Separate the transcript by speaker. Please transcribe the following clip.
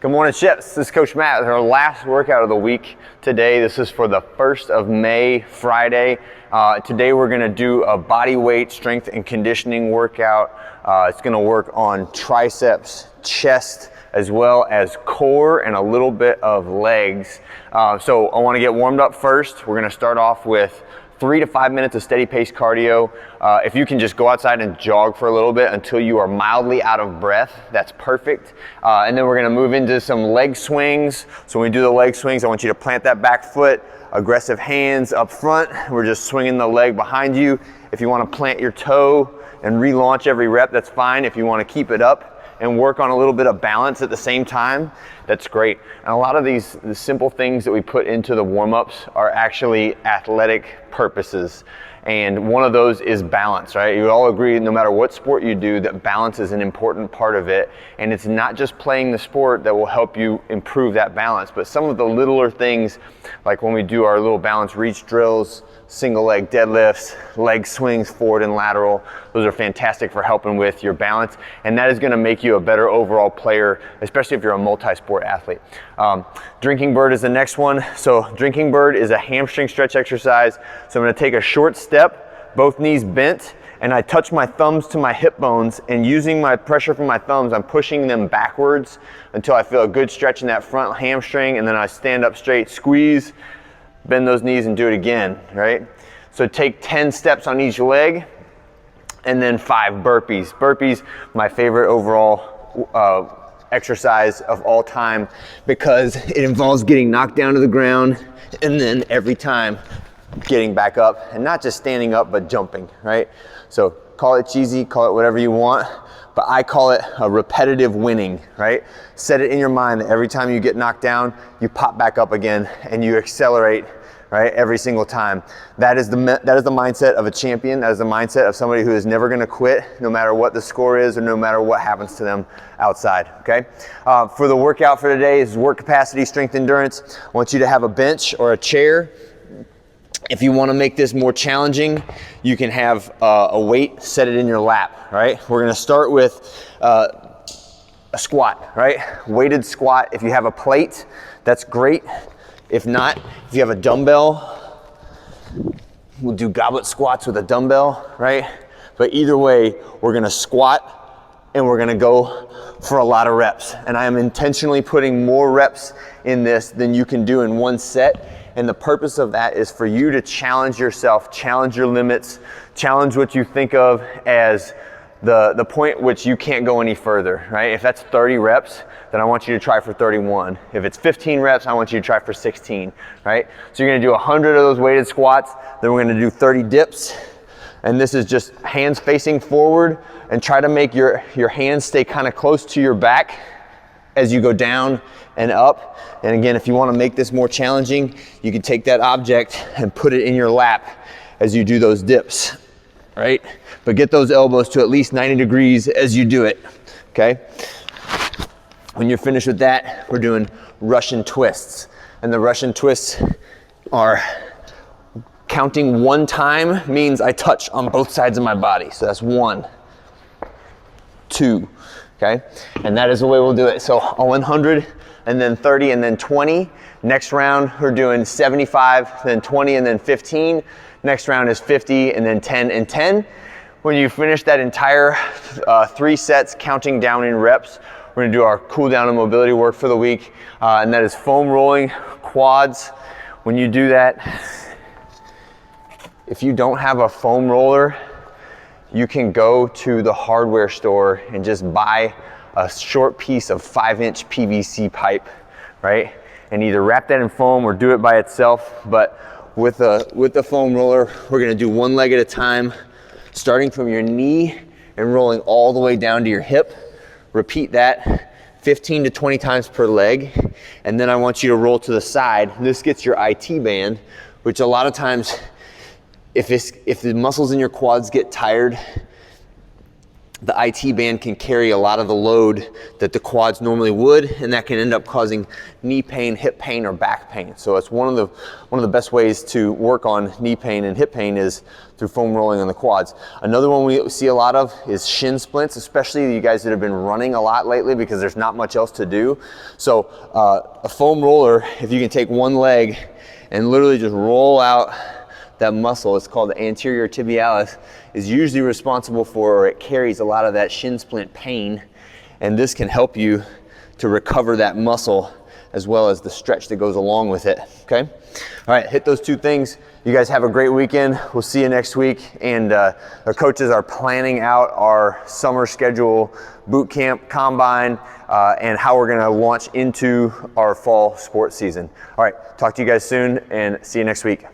Speaker 1: Good morning, Chips. This is Coach Matt with our last workout of the week today. This is for the 1st of May, Friday. Today we're gonna do a body weight strength and conditioning workout. It's gonna work on triceps, chest, as well as core and a little bit of legs. So I wanna get warmed up first. We're gonna start off with 3 to 5 minutes of steady pace cardio. If you can just go outside and jog for a little bit until you are mildly out of breath, that's perfect. And then we're gonna move into some leg swings. So when we do the leg swings, I want you to plant that back foot, aggressive hands up front. We're just swinging the leg behind you. If you wanna plant your toe and relaunch every rep, that's fine. If you wanna keep it up and work on a little bit of balance at the same time, that's great. And a lot of the simple things that we put into the warm-ups are actually athletic purposes. And one of those is balance, right? You all agree, no matter what sport you do, that balance is an important part of it. And it's not just playing the sport that will help you improve that balance, but some of the littler things, like when we do our little balance reach drills, single leg deadlifts, leg swings, forward and lateral. Those are fantastic for helping with your balance, and that is gonna make you a better overall player, especially if you're a multi-sport athlete. Drinking bird is the next one. So drinking bird is a hamstring stretch exercise. So I'm gonna take a short step, both knees bent, and I touch my thumbs to my hip bones, and using my pressure from my thumbs, I'm pushing them backwards until I feel a good stretch in that front hamstring, and then I stand up straight, squeeze, bend those knees and do it again, right? So take 10 steps on each leg, and then 5 burpees. Burpees, my favorite overall exercise of all time, because it involves getting knocked down to the ground and then every time getting back up, and not just standing up, but jumping, right? So call it cheesy, call it whatever you want, but I call it a repetitive winning, right? Set it in your mind that every time you get knocked down, you pop back up again and you accelerate, right? Every single time. That is the mindset of a champion. That is the mindset of somebody who is never gonna quit, no matter what the score is or no matter what happens to them outside, okay? For the workout for today is work capacity, strength, endurance. I want you to have a bench or a chair. If you want to make this more challenging, you can have a weight, set it in your lap, right? We're going to start with a squat, right? Weighted squat. If you have a plate, that's great. If not, if you have a dumbbell, we'll do goblet squats with a dumbbell, right? But either way, we're going to squat and we're going to go for a lot of reps. And I am intentionally putting more reps in this than you can do in one set. And the purpose of that is for you to challenge yourself, challenge your limits, challenge what you think of as the point which you can't go any further, right? If that's 30 reps, then I want you to try for 31. If it's 15 reps, I want you to try for 16, right? So you're gonna do 100 of those weighted squats, then we're gonna do 30 dips. And this is just hands facing forward, and try to make your hands stay kind of close to your back as you go down and up. And again, if you want to make this more challenging, you can take that object and put it in your lap as you do those dips, right? But get those elbows to at least 90 degrees as you do it, okay? When you're finished with that, we're doing Russian twists. And the Russian twists are counting one time means I touch on both sides of my body. So that's 1, 2, okay? And that is the way we'll do it. So a 100, and then 30, and then 20. Next round, we're doing 75, then 20, and then 15. Next round is 50, and then 10 and 10. When you finish that entire 3 sets, counting down in reps, we're gonna do our cool down and mobility work for the week, and that is foam rolling, quads. When you do that, if you don't have a foam roller, you can go to the hardware store and just buy a short piece of 5-inch PVC pipe, right? And either wrap that in foam or do it by itself. But with the foam roller, we're gonna do one leg at a time, starting from your knee and rolling all the way down to your hip. Repeat that 15 to 20 times per leg. And then I want you to roll to the side. This gets your IT band, which a lot of times, if the muscles in your quads get tired, the IT band can carry a lot of the load that the quads normally would, and that can end up causing knee pain, hip pain, or back pain. So it's one of the best ways to work on knee pain and hip pain is through foam rolling on the quads. Another one we see a lot of is shin splints, especially you guys that have been running a lot lately because there's not much else to do. So a foam roller, if you can take one leg and literally just roll out that muscle, it's called the anterior tibialis, is usually responsible for, or it carries a lot of that shin splint pain, and this can help you to recover that muscle as well as the stretch that goes along with it, okay? All right, hit those two things. You guys have a great weekend. We'll see you next week, and our coaches are planning out our summer schedule, boot camp, combine, and how we're gonna launch into our fall sports season. All right, talk to you guys soon, and see you next week.